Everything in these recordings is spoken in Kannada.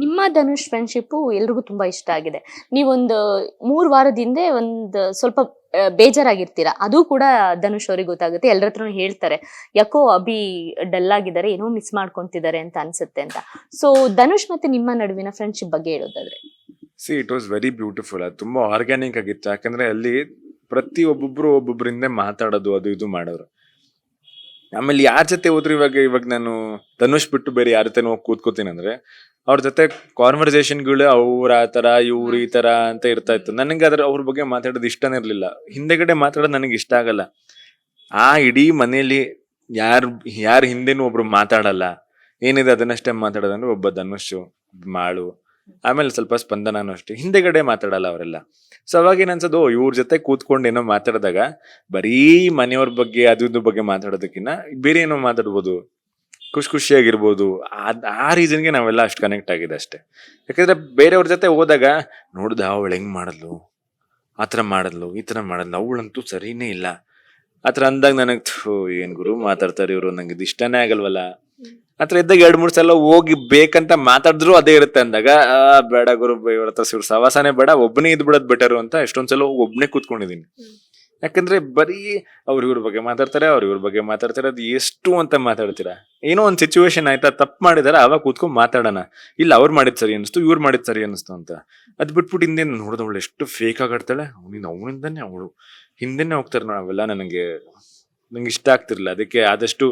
ನಿಮ್ಮ ಧನುಷ್ ಫ್ರೆಂಡ್ಶಿಪ್ಪು ಎಲ್ರಿಗೂ ತುಂಬಾ ಇಷ್ಟ ಆಗಿದೆ. ನೀವೊಂದು 3 ವಾರದ ಹಿಂದೆ ಒಂದ್ ಸ್ವಲ್ಪ ಬೇಜಾರಾಗಿರ್ತೀರಾ. ಅದು ಕೂಡ ಧನುಷ್ ಅವ್ರಿಗೆ ಗೊತ್ತಾಗುತ್ತೆ. ಎಲ್ಲರ ಹತ್ರನೂ ಹೇಳ್ತಾರೆ. ಯಾಕೋ ಅಭಿ ಡಲ್ ಆಗಿದ್ದಾರೆ, ಏನೋ ಮಿಸ್ ಮಾಡ್ಕೊಂತಿದ್ದಾರೆ ಅಂತ ಅನ್ಸುತ್ತೆ ಅಂತ. ಸೊ ಧನುಷ್ ಮತ್ತೆ ನಿಮ್ಮ ನಡುವಿನ ಫ್ರೆಂಡ್ಶಿಪ್ ಬಗ್ಗೆ ಹೇಳೋದಾದ್ರೆ? It was very beautiful. ಅದು ತುಂಬಾ ಆರ್ಗ್ಯಾನಿಕ್ ಆಗಿತ್ತು. ಯಾಕಂದ್ರೆ ಅಲ್ಲಿ ಒಬ್ಬೊಬ್ಬರಿಂದ ಮಾತಾಡೋದು ಅದು ಇದು ಮಾಡೋರು. ಆಮೇಲೆ ಯಾರ ಜೊತೆ ಹೋದ್ರು ಇವಾಗ ನಾನು ಧನುಷ್ ಬಿಟ್ಟು ಬೇರೆ ಯಾರ ಜೊತೆ ಹೋಗಿ ಕೂತ್ಕೋತೀನಿ ಅಂದ್ರೆ ಅವ್ರ ಜೊತೆ ಕಾನ್ವರ್ಸೇಷನ್ಗಳು ಅವ್ರ ಆ ತರ ಇವ್ರು ಈ ತರ ಅಂತ ಇರ್ತಾ ಇತ್ತು. ನನಗೆ ಅವ್ರ ಬಗ್ಗೆ ಮಾತಾಡೋದು ಇಷ್ಟನೇ ಇರ್ಲಿಲ್ಲ. ಹಿಂದೆಗಡೆ ಮಾತಾಡೋದು ನನಗೆ ಇಷ್ಟ ಆಗಲ್ಲ. ಆ ಇಡೀ ಮನೇಲಿ ಯಾರ ಹಿಂದೆನೂ ಒಬ್ರು ಮಾತಾಡಲ್ಲ. ಏನಿದೆ ಅದನ್ನಷ್ಟೇ ಮಾತಾಡೋದಂದ್ರೆ ಒಬ್ಬ ಧನುಷ್, ಮಾಳು, ಆಮೇಲೆ ಸ್ವಲ್ಪ ಸ್ಪಂದನೂ ಅಷ್ಟೇ. ಹಿಂದೆಗಡೆ ಮಾತಾಡಲ್ಲ ಅವರೆಲ್ಲ. ಸೊ ಅವಾಗ ಏನ್ಸೋದು, ಇವ್ರ ಜೊತೆ ಕೂತ್ಕೊಂಡು ಏನೋ ಮಾತಾಡಿದಾಗ ಬರೀ ಮನೆಯವ್ರ ಬಗ್ಗೆ ಅದು ಬಗ್ಗೆ ಮಾತಾಡೋದಕ್ಕಿಂತ ಬೇರೆ ಏನೋ ಮಾತಾಡ್ಬೋದು, ಖುಷಿಯಾಗಿರ್ಬೋದು. ಆ ರೀಸನ್ಗೆ ನಾವೆಲ್ಲ ಅಷ್ಟು ಕನೆಕ್ಟ್ ಆಗಿದೆ ಅಷ್ಟೇ. ಯಾಕಂದ್ರೆ ಬೇರೆಯವ್ರ ಜೊತೆ ಹೋದಾಗ ನೋಡ್ದ ಅವಳು ಹೆಂಗ್ ಮಾಡದ್ಲು, ಆತರ ಮಾಡದ್ಲು, ಈ ತರ ಮಾಡದ್ಲು, ಅವಳಂತೂ ಸರಿನೇ ಇಲ್ಲ ಆತರ ಅಂದಾಗ ನನಗ್ ಏನ್ ಗುರು ಮಾತಾಡ್ತಾರೆ ಇವ್ರು, ನಂಗೆ ಇದು ಇಷ್ಟನೇ ಆಗಲ್ವಲ್ಲ. ಆತರ ಇದ್ದಾಗ 2-3 ಸಲ ಹೋಗಿ ಬೇಕಂತ ಮಾತಾಡಿದ್ರು ಅದೇ ಇರುತ್ತೆ. ಅಂದಾಗ ಬೇಡ ಗುರು, ಇವ್ರ ಹತ್ರ ಇವ್ರ ಸವಾಸನೆ ಬೇಡ, ಒಬ್ಬನೇ ಇದ್ ಬಿಡೋದ್ ಬೆಟರು ಅಂತ ಎಷ್ಟೊಂದ್ಸಲ ಒಬ್ಬನೇ ಕೂತ್ಕೊಂಡಿದೀನಿ. ಯಾಕಂದ್ರೆ ಬರೀ ಇವ್ರ ಬಗ್ಗೆ ಮಾತಾಡ್ತಾರೆ, ಇವ್ರ ಬಗ್ಗೆ ಮಾತಾಡ್ತಾರೆ, ಅದು ಎಷ್ಟು ಅಂತ ಮಾತಾಡ್ತೀರಾ? ಏನೋ ಒಂದ್ ಸಿಚುವೇಶನ್ ಆಯ್ತಾ, ತಪ್ಪು ಮಾಡಿದಾರೆ, ಅವಾಗ ಕೂತ್ಕೊಂಡ್ ಮಾತಾಡೋಣ. ಇಲ್ಲ ಅವ್ರು ಮಾಡಿದ್ ಸರಿ ಅನಿಸ್ತು, ಇವ್ರು ಮಾಡಿದ್ ಸರಿ ಅನಿಸ್ತು ಅಂತ ಅದ್ ಬಿಟ್ಬಿಟ್ಟು ಹಿಂದೆ ನೋಡಿದವಳು ಎಷ್ಟು ಫೇಕ್ ಆಗಾಡ್ತಾಳೆ. ಅವನಿಂದಾನೆ ಅವಳು ಹಿಂದೆನೆ ಹೋಗ್ತಾರೆ. ನಾವೆಲ್ಲ ನಂಗೆ ಇಷ್ಟ ಆಗ್ತಿರ್ಲಿಲ್ಲ. ಅದಕ್ಕೆ ಆದಷ್ಟು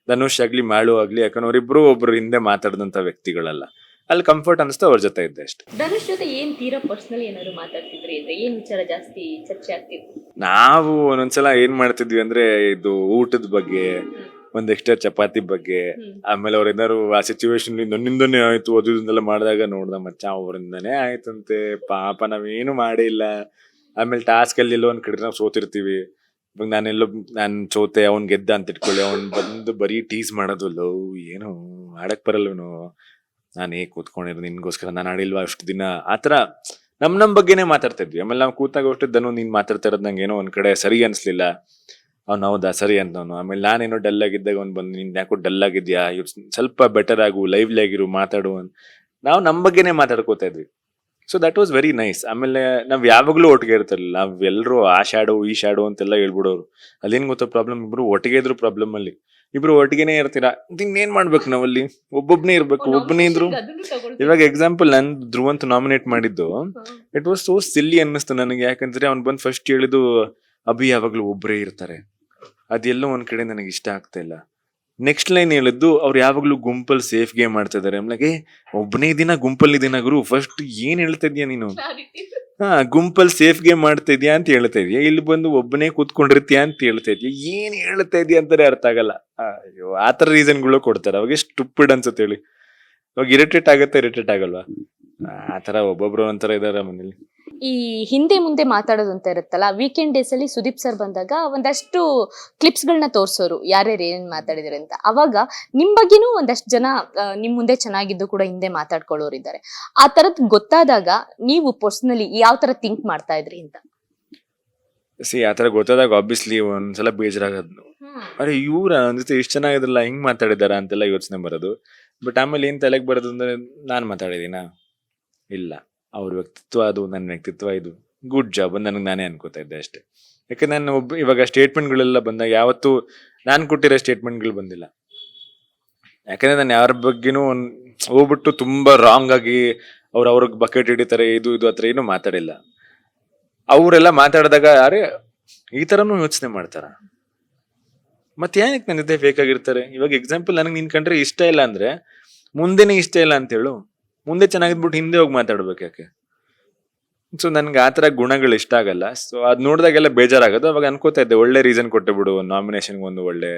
ಧನುಷ್ ಆಗ್ಲಿ ಮಾಳು ಆಗ್ಲಿ, ಯಾಕಂದ್ರೆ ಅವರಿಬ್ರು ಒಬ್ರು ಹಿಂದೆ ಮಾತಾಡಿದಂತ ವ್ಯಕ್ತಿಗಳಲ್ಲ. ಅಲ್ಲಿ ಕಂಫರ್ಟ್ ಅನಿಸ್ತು, ಅವ್ರ ಜೊತೆ ಇದ್ದೆ ಅಷ್ಟೇ. ಧನುಷ್ ಜೊತೆ ಏನ್ ತೀರಾ ಪರ್ಸನಲ್ ಏನಾದ್ರು ಮಾತಾಡ್ತಿದ್ರಿ ಅಂದ್ರೆ ಏನ್ ವಿಚಾರ ಜಾಸ್ತಿ ಚರ್ಚೆ ಆಗ್ತಿತ್ತು? ನಾವು ಒಂದೊಂದ್ಸಲ ಏನ್ ಮಾಡ್ತಿದ್ವಿ ಅಂದ್ರೆ, ಇದು ಊಟದ ಬಗ್ಗೆ, ಒಂದ್ ಎಕ್ಸ್ಟ್ರಾ ಚಪಾತಿ ಬಗ್ಗೆ, ಆಮೇಲೆ ಅವ್ರೇನಾರು ಆ ಸಿಚುವೇಶನ್ ನನ್ನಿಂದನೇ ಆಯ್ತು ಅದು ಇದನ್ನೆಲ್ಲ ಮಾಡಿದಾಗ ನೋಡ್ದ ಮಚ್ಚ ಅವರಿಂದನೇ ಆಯ್ತಂತೆ, ಪಾಪ ನಾವೇನು ಮಾಡೇ ಇಲ್ಲ. ಆಮೇಲೆ ಟಾಸ್ಕ್ ಅಲ್ಲಿ ಎಲ್ಲೋ ಒಂದ್ ಕಡೆ ನಾವು ಸೋತಿರ್ತೀವಿ. ಇವಾಗ ನಾನ್ ಸೋತೆ, ಅವ್ನ್ ಗೆದ್ದ ಅಂತ ಇಟ್ಕೊಳ್ಳಿ, ಅವ್ನ್ ಬಂದು ಬರೀ ಟೀಸ್ ಮಾಡೋದು, ಲವ್ ಏನು ಮಾಡಕ್ ಬರಲ್ವನು, ನಾನೇ ಕೂತ್ಕೊಂಡಿರೋ ನಿನ್ಗೋಸ್ಕರ, ನಾನು ಆಡಿಲ್ವಾ ಅಷ್ಟು ದಿನ, ಆತರ ನಮ್ ಬಗ್ಗೆನೇ ಮಾತಾಡ್ತಾ ಇದ್ವಿ. ಆಮೇಲೆ ನಾವು ಕೂತಾಗ ಅಷ್ಟು ಧನು ನೀನ್ ಮಾತಾಡ್ತಾ ಇರೋದ್ ನಂಗೆ ಏನೋ ಒಂದ್ ಕಡೆ ಸರಿ ಅನ್ಸ್ಲಿಲ್ಲ. ಅವ್ನು ಹೌದಾ ಸರಿ ಅಂತವನು. ಆಮೇಲೆ ನಾನೇನೋ ಡಲ್ ಆಗಿದ್ದಾಗ ಅವ್ನು ಬಂದು ನಿನ್ ಯಾಕೋ ಡಲ್ ಆಗಿದ್ಯಾ, ಇವ್ ಸ್ವಲ್ಪ ಬೆಟರ್ ಆಗು, ಲೈವ್ಲಿ ಆಗಿರು, ಮಾತಾಡು. ನಾವು ನಮ್ ಬಗ್ಗೆನೇ ಮಾತಾಡ್ಕೋತಾ ಇದ್ವಿ. So that was very nice. ಆಮೇಲೆ ನಾವ್ ಯಾವಾಗ್ಲೂ ಒಟ್ಟಿಗೆ ಇರ್ತಿರ್ಲಿಲ್ಲ. ನಾವ್ ಎಲ್ರು ಆ ಶಾಡೋ ಈ ಶಾಡೋ ಅಂತೆಲ್ಲ ಹೇಳ್ಬಿಡೋರು. ಅದೇನ್ ಗೊತ್ತಾ ಪ್ರಾಬ್ಲಮ್, ಇಬ್ರು ಒಟ್ಟಿಗೆ ಇದ್ರು ಪ್ರಾಬ್ಲಮ್ ಅಲ್ಲಿ. ಇಬ್ರು ಒಟ್ಟಿಗೆನೇ ಇರ್ತೀರಾ, ಇನ್ನೇನ್ ಮಾಡ್ಬೇಕು ನಾವಲ್ಲಿ, ಒಬ್ಬೊಬ್ನೇ ಇರ್ಬೇಕು. ಒಬ್ಬನೇ ಇದ್ರು ಇವಾಗ ಎಕ್ಸಾಂಪಲ್ ನನ್ ಧ್ರುವಂತ್ ನಾಮಿನೇಟ್ ಮಾಡಿದ್ದು, ಇಟ್ ವಾಸ್ ಸೋ ಸಿಲ್ಲಿ ಅನ್ನಿಸ್ತು ನನಗೆ. ಯಾಕಂದ್ರೆ ಅವ್ನ್ ಬಂದ್ ಫಸ್ಟ್ ಹೇಳಿದ್ದು ಅಭಿ ಯಾವಾಗ್ಲೂ ಒಬ್ರೇ ಇರ್ತಾರೆ, ಅದೆಲ್ಲೋ ಒಂದ್ ಕಡೆ ನನಗೆ ಇಷ್ಟ ಆಗ್ತಾ ಇಲ್ಲ. ನೆಕ್ಸ್ಟ್ ಲೈನ್ ಹೇಳಿದ್ದು ಅವ್ರು ಯಾವಾಗ್ಲೂ ಗುಂಪಲ್ ಸೇಫ್ ಗೇಮ್ ಮಾಡ್ತಾ ಇದಾರೆ. ಆಮೇಲೆ ಒಬ್ಬನೇ ದಿನ ಗುಂಪಲ್ಲಿ ದಿನ ಗುರು, ಫಸ್ಟ್ ಏನ್ ಹೇಳ್ತಾ ಇದ್ಯಾ ನೀನು? ಗುಂಪಲ್ ಸೇಫ್ ಗೇಮ್ ಮಾಡ್ತಾ ಇದ್ಯಾ ಅಂತ ಹೇಳ್ತಾ ಇದೀಯ, ಇಲ್ಲಿ ಬಂದು ಒಬ್ಬನೇ ಕೂತ್ಕೊಂಡಿರ್ತೀಯ ಅಂತ ಹೇಳ್ತಾ ಇದ್ಯಾ, ಏನ್ ಹೇಳ್ತಾ ಇದೀಯ ಅಂತಾನೆ ಅರ್ಥ ಆಗಲ್ಲ. ಅಯ್ಯೋ, ಆತರ ರೀಸನ್ಗಳು ಕೊಡ್ತಾರೆ. ಅವಾಗ ಸ್ಟುಪಿಡ್ ಅನ್ಸುತ್ತೆ ಹೇಳಿ. ಅವಾಗ ಇರಿಟೇಟ್ ಆಗಲ್ವಾ? ಆತರ ಒಬ್ಬೊಬ್ರು ಒಂಥರ ಇದಾರೆ ಮನೇಲಿ. ಈ ಹಿಂದೆ ಮುಂದೆ ಮಾತಾಡೋದು ಅಂತ ಇರುತ್ತಲ್ಲ, ವೀಕೆಂಡ್ ಡೇಸ್ ಅಲ್ಲಿ ಸುದೀಪ್ ಸರ್ ಬಂದಾಗ ಒಂದಷ್ಟು ಕ್ಲಿಪ್ಸ್ ಗಳನ್ನ ತೋರ್ಸೋರು, ಯಾರ್ಯಾರು ಏನೇನ್ ಮಾತಾಡಿದಾರೆ ಅಂತ. ಅವಾಗ ನಿಮ್ ಬಗ್ಗೆನೂ ಒಂದಷ್ಟು ಜನ ನಿಮ್ ಮುಂದೆ ಚೆನ್ನಾಗಿದ್ದು ಕೂಡ ಹಿಂದೆ ಮಾತಾಡ್ಕೊಳ್ಳೋರು ಇದ್ದಾರೆ. ಆ ತರದ್ ಗೊತ್ತಾದಾಗ ನೀವು ಪರ್ಸನಲಿ ಯಾವ ತರ ಥಿಂಕ್ ಮಾಡ್ತಾ ಇದ್ರಿ ಅಂತ? ಆತರ ಗೊತ್ತಾದಾಗ ಆಬ್ವಿಯಸ್ಲಿ ಒಂದ್ಸಲ ಬೇಜಾರಾಗದ್ನು. ಅರೆ ಇವ್ರ ಜೊತೆ ಇಷ್ಟ ಚೆನ್ನಾಗಿದ್ರಲ್ಲ, ಹಿಂಗ್ ಮಾತಾಡಿದಾರ ಅಂತೆಲ್ಲ ಯೋಚನೆ ಬರೋದು. ಬಟ್ ಆಮೇಲೆ ಏನ್ ತಲೆಗೆ ಬರೋದು ಅಂದ್ರೆ, ನಾನ್ ಮಾತಾಡಿದೀನ ಇಲ್ಲ, ಅವ್ರ ವ್ಯಕ್ತಿತ್ವ ಅದು, ನನ್ನ ವ್ಯಕ್ತಿತ್ವ ಇದು, ಗುಡ್ ಜಾಬ್ ನನಗೆ ನಾನೇ ಅನ್ಕೋತಾ ಇದ್ದೆ ಅಷ್ಟೇ. ಯಾಕಂದ್ರೆ ನಾನು ಇವಾಗ ಸ್ಟೇಟ್ಮೆಂಟ್ಗಳೆಲ್ಲ ಬಂದಾಗ ಯಾವತ್ತು ನಾನು ಕೊಟ್ಟಿರೋ ಸ್ಟೇಟ್ಮೆಂಟ್ಗಳು ಬಂದಿಲ್ಲ. ಯಾಕಂದ್ರೆ ನಾನು ಯಾರ ಬಗ್ಗೆನೂ ಹೋಗ್ಬಿಟ್ಟು ತುಂಬಾ ರಾಂಗ್ ಆಗಿ ಅವ್ರಿಗೆ ಬಕೆಟ್ ಹಿಡಿತಾರೆ ಇದು ಹತ್ರ ಏನು ಮಾತಾಡಿಲ್ಲ. ಅವರೆಲ್ಲ ಮಾತಾಡಿದಾಗ ಅರೆ ಈ ತರನು ಯೋಚನೆ ಮಾಡ್ತಾರ, ಮತ್ತೆ ಏನಕ್ಕೆ ನನ್ನ ಜೊತೆ ಫೇಕ್ ಆಗಿರ್ತಾರೆ? ಇವಾಗ ಎಕ್ಸಾಂಪಲ್, ನನಗೆ ನಿನ್ ಕಂಡ್ರೆ ಇಷ್ಟ ಇಲ್ಲ ಅಂದ್ರೆ ಮುಂದೆನೆ ಇಷ್ಟ ಇಲ್ಲ ಅಂತ ಹೇಳು, ಮುಂದೆ ಚೆನ್ನಾಗಿದ್ಬಿಟ್ಟು ಹಿಂದೆ ಹೋಗಿ ಮಾತಾಡ್ಬೇಕು ಯಾಕೆ? ಸೊ ನನ್ಗೆ ಆತರ ಗುಣಗಳು ಇಷ್ಟ ಆಗಲ್ಲ. ಸೊ ಅದ್ ನೋಡಿದಾಗೆಲ್ಲ ಬೇಜಾರಾಗೋದು. ಅವಾಗ ಅನ್ಕೋತಾ ಇದ್ದೆ, ಒಳ್ಳೆ ರೀಸನ್ ಕೊಟ್ಟೆ ಬಿಡು, ನಾಮಿನೇಷನ್ ಒಂದು ಒಳ್ಳೆ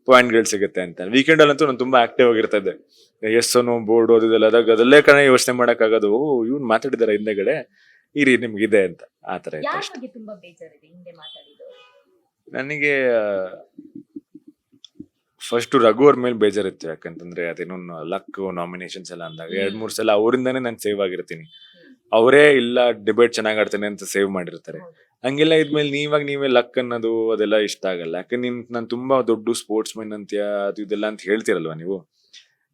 ಪಾಯಿಂಟ್ಗಳು ಸಿಗುತ್ತೆ ಅಂತ. ವೀಕೆಂಡ್ ಅಲ್ಲಂತೂ ನಾನು ತುಂಬಾ ಆಕ್ಟಿವ್ ಆಗಿರ್ತಾ ಇದ್ದೆ. ಎಸ್ ಅನ್ನೋ ಬೋರ್ಡ್ ಓದಿದೆಲ್ಲ, ಅದಾಗ ಅದಲ್ಲೇ ಕಣ ಯೋಚನೆ ಮಾಡಕ್ ಆಗೋದು, ಇವ್ನು ಮಾತಾಡಿದಾರೆ ಹಿಂದೆಗಡೆ, ಈ ರೀತಿ ನಿಮ್ಗಿದೆ ಅಂತ. ಆತರ ಇತ್ತು ಅಷ್ಟೇ. ನನಗೆ ಫಸ್ಟ್ ರಘು ಅವ್ರ ಮೇಲೆ ಬೇಜಾರಿತ್ತು. ಯಾಕಂತಂದ್ರೆ ಅದೇನೋ ಲಕ್ ನಾಮಿನೇಷನ್ಸ್ ಎಲ್ಲ ಅಂದಾಗ 2-3 ಸಲ ಅವರಿಂದಾನೇ ನಾನು ಸೇವ್ ಆಗಿರ್ತೀನಿ. ಅವರೇ ಇಲ್ಲ ಡಿಬೇಟ್ ಚೆನ್ನಾಗ್ ಆಡ್ತೇನೆ ಅಂತ ಸೇವ್ ಮಾಡಿರ್ತಾರೆ. ಹಂಗೆಲ್ಲ ಇದ್ಮೇಲೆ ನೀವೇ ಲಕ್ ಅನ್ನೋದು ಅದೆಲ್ಲ ಇಷ್ಟ ಆಗಲ್ಲ. ಯಾಕಂದ್ರೆ ನಾನು ತುಂಬಾ ದೊಡ್ಡ ಸ್ಪೋರ್ಟ್ಸ್ ಮೆನ್ ಅಂತ್ಯ ಅದು ಇದೆಲ್ಲ ಅಂತ ಹೇಳ್ತಿರಲ್ವಾ ನೀವು.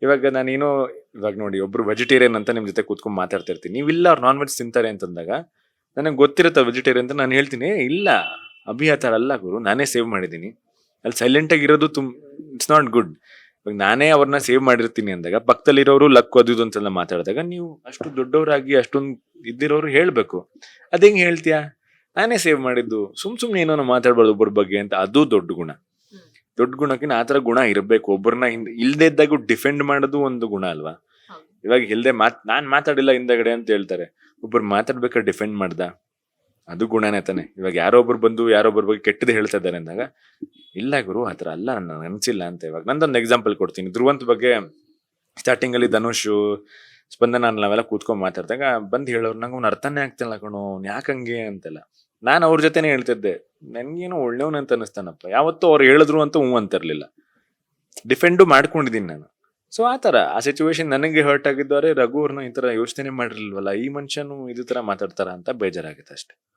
ಇವಾಗ ನಾನೇನೋ ಇವಾಗ ನೋಡಿ ಒಬ್ರು ವೆಜಿಟೇರಿಯನ್ ಅಂತ ನಿಮ್ ಜೊತೆ ಕೂತ್ಕೊಂಡು ಮಾತಾಡ್ತಾ ಇರ್ತೀನಿ, ನೀವಿಲ್ಲ ಅವ್ರು ನಾನ್ ವೆಜ್ ತಿಂತಾರೆ ಅಂತಂದಾಗ ನನಗೆ ಗೊತ್ತಿರುತ್ತೆ ವೆಜಿಟೇರಿಯನ್ ಅಂತ ನಾನು ಹೇಳ್ತೀನಿ, ಇಲ್ಲ ಅಭಿ ಆ ಥರ ಅಲ್ಲ ಗುರು, ನಾನೇ ಸೇವ್ ಮಾಡಿದ್ದೀನಿ. ಅಲ್ಲಿ ಸೈಲೆಂಟ್ ಆಗಿರೋದು ಇಟ್ಸ್ ನಾಟ್ ಗುಡ್. ಇವಾಗ ನಾನೇ ಅವ್ರನ್ನ ಸೇವ್ ಮಾಡಿರ್ತೀನಿ ಅಂದಾಗ ಪಕ್ಕದಲ್ಲಿರೋರು ಲಕ್ ಅದು ಇದು ಅಂತೆಲ್ಲ ಮಾತಾಡಿದಾಗ ನೀವು ಅಷ್ಟು ದೊಡ್ಡವರಾಗಿ ಅಷ್ಟೊಂದು ಇದ್ದಿರೋರು ಹೇಳ್ಬೇಕು. ಅದ್ ಹೆಂಗ್ ಹೇಳ್ತೀಯಾ, ನಾನೇ ಸೇವ್ ಮಾಡಿದ್ದು, ಸುಮ್ನೆ ಏನೋ ಮಾತಾಡ್ಬಾರ್ದು ಒಬ್ಬರ ಬಗ್ಗೆ ಅಂತ. ಅದು ದೊಡ್ಡ ಗುಣ. ದೊಡ್ಡ ಗುಣಕ್ಕಿಂತ ಆತರ ಗುಣ ಇರ್ಬೇಕು. ಒಬ್ಬರನ್ನ ಇಲ್ದೇ ಇದ್ದಾಗೂ ಡಿಫೆಂಡ್ ಮಾಡೋದು ಒಂದು ಗುಣ ಅಲ್ವಾ. ಇವಾಗ ಇಲ್ದೆ ನಾನ್ ಮಾತಾಡಿಲ್ಲ ಹಿಂದಗಡೆ ಅಂತ ಹೇಳ್ತಾರೆ, ಒಬ್ಬರು ಮಾತಾಡ್ಬೇಕಾದ್ರೆ ಡಿಫೆಂಡ್ ಮಾಡ್ದ, ಅದು ಗುಣನೇ ತಾನೆ. ಇವಾಗ ಯಾರೊಬ್ರು ಬಂದು ಯಾರೊಬ್ಬರ ಬಗ್ಗೆ ಕೆಟ್ಟದ್ದು ಹೇಳ್ತಾ ಇದ್ದಾರೆ ಅಂದಾಗ ಇಲ್ಲ ಗುರು ಆತರ ಅಲ್ಲ, ನಾನು ಅನ್ಸಿಲ್ಲ ಅಂತ. ಇವಾಗ ನಂದೊಂದು ಎಕ್ಸಾಂಪಲ್ ಕೊಡ್ತೀನಿ. ಧ್ರುವಂತ್ ಬಗ್ಗೆ ಸ್ಟಾರ್ಟಿಂಗ್ ಅಲ್ಲಿ ಧನುಷ್ ಸ್ಪಂದನ ನಾವೆಲ್ಲ ಕೂತ್ಕೊಂಡ್ ಮಾತಾಡ್ದಾಗ ಬಂದ್ ಹೇಳೋರು, ನಂಗೆ ಅವ್ನು ಅರ್ಥನೇ ಆಗ್ತಿಲ್ಲ ಕಣೋ, ಯಾಕಂಗೆ ಅಂತೆಲ್ಲ. ನಾನು ಅವ್ರ ಜೊತೆನೆ ಹೇಳ್ತಿದ್ದೆ, ನನ್ಗೇನೋ ಒಳ್ಳೆಯವನ್ ಅಂತ ಅನಿಸ್ತಾನಪ್ಪ. ಯಾವತ್ತೂ ಅವ್ರು ಹೇಳಿದ್ರು ಅಂತ ಹೂ ಅಂತಿರ್ಲಿಲ್ಲ, ಡಿಫೆಂಡು ಮಾಡ್ಕೊಂಡಿದ್ದೀನಿ ನಾನು. ಸೊ ಆತರ ಆ ಸಿಚುವೇಶನ್ ನನಗೆ ಹರ್ಟ್ ಆಗಿದ್ದಾರೆ. ರಘು ಅವ್ರನ್ನ ಈ ತರ ಯೋಚನೆ ಮಾಡಿರ್ಲಿಲ್ವಲ್ಲ, ಈ ಮನುಷ್ಯನು ಇದೇ ತರ ಮಾತಾಡ್ತಾರ ಅಂತ ಬೇಜಾರಾಗುತ್ತೆ ಅಷ್ಟೇ.